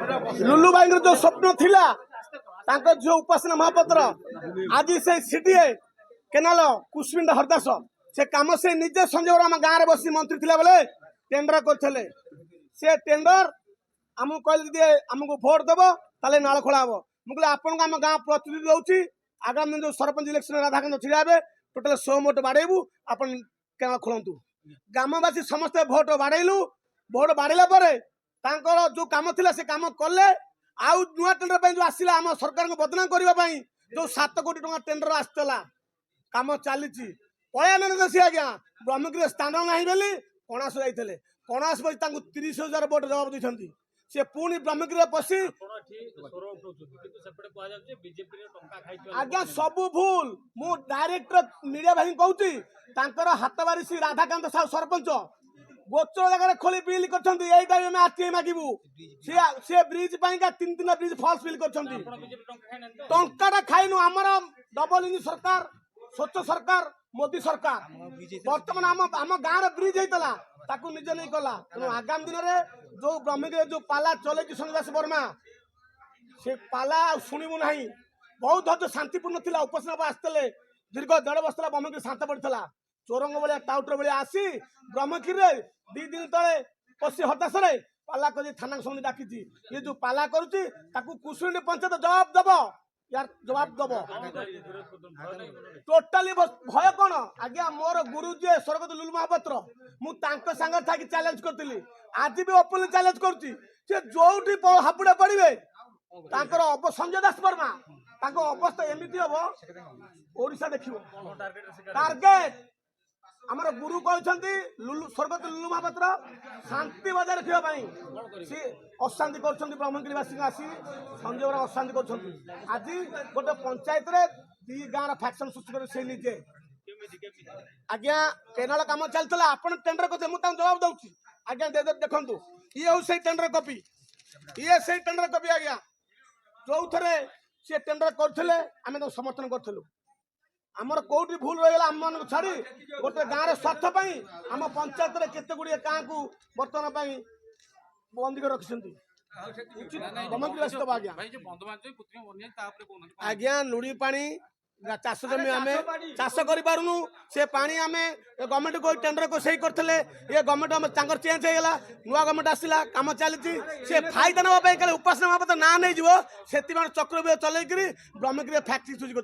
लुलु भाई जो स्वप्न थिला झील उपासना महापात्र आज से सीडीए केनाल कुसुमिंदा हरदास से काम से निजे संजय आम गाँव में बस मंत्री थिला बेले टेंडर करते से टेंडर आमको कहले दिए आमको भोट देव ताले नाल खोला हम मुझे आपन आम गाँव प्रतिनिधि दूसरी आगामी जो सरपंच इलेक्शन राधाकांत छिड़ा हे टोटाल 100 भोट बाड़ेबू आपन केनाल खोलतु ग्रामवासी समस्त भोट बाड़ेलु भोट बाड़ेला जो काम थिला से काम कले आउ नुआ टेंडर पे जो आसिला आम सरकार को बदनाम करने जो 7 कोटी टका टेंडर आसला काम चली पयानंद देशी आज्ञा ब्रह्मगिरी स्थान ना बोली कणास जाते कणास बस 30,000 भोट जवाब देते से पुणी ब्रह्मगिरी पशि आज्ञा सबू भूल मु डायरेक्टर मीडिया भाई कहूँ हाथ बारी राधाकांत साहू सरपंच गोचर जगह खोली बिल कर मागू सी ब्रिज 3 ब्रिज फॉल्स बिल कर खाइनु आमर डबल इंजिन सरकार स्वच्छ सरकार मोदी सरकार बर्तमान आम गाँव ब्रिज होता ताकू निजे नहीं कला तेणु आगामी दिन में जो ब्रह्मगिरी जो पाला चले संदास वर्मा से पाला शुणु ना बहुत हद शांतिपूर्ण थी उपासना आसते दीर्घ 1.5 वर्ष ब्रह्मगिरी शांत पड़ा चोरंग भाया टाउटर भाया आसी ब्रह्मगिरी 2 दिन तले पशि हताश पाला कर थाना समिति डाकी ये जो पाला करुच्ची कुसुंडी पंचायत जवाब दब यार जवाब दब टोटाली भय कौन आज्ञा मोर गुरु जी स्वर्गत लुलु महापात्र मुझे था चैलेंज करी आज भी ओपनली चैलेंज करुच्ची हापुड़ा पड़े संजय दास वर्मा अवस्था एमती हम ओडिशा देख टार्गेट आमर गुरु कहते स्वर्गत लुलु महापात्र शांति बजाय रखापी सी अशांति कर ब्रह्मगिरीवासी आसी संजय वर्मा अशांति कर आज गोटे पंचायत रे 2 गाँव फैक्शन सृष्टि कर से निजे आज्ञा केनाल काम चलता आपन टेंडर करते मुझे जवाब दूसरी आज्ञा देखु ये हूँ से टेंडर कॉपी ये से टेंडर कॉपी आज्ञा जो थे सी टेंडर करते आम समर्थन करूँ आमर कौटी भूल रही आम मान छाड़ी गोटे गाँव स्वार्थ आम पंचायत रे केते गुड़िए गाँ को बर्तमान बंदी कर रखिंट आज्ञा लुड़ी पानी चाष जमी आम चाष करूँ से पानी आम गवर्नमेंट को टेंडर को सही करते ये गवर्नमेंट चेंज होगा नुआ गवर्नमेंट आसला कम चली से फायदा नापी उपासना महापात्र ना नहीं जीव से चक्र चल ब्रह्मगिरी फैक्ट्री चूज कर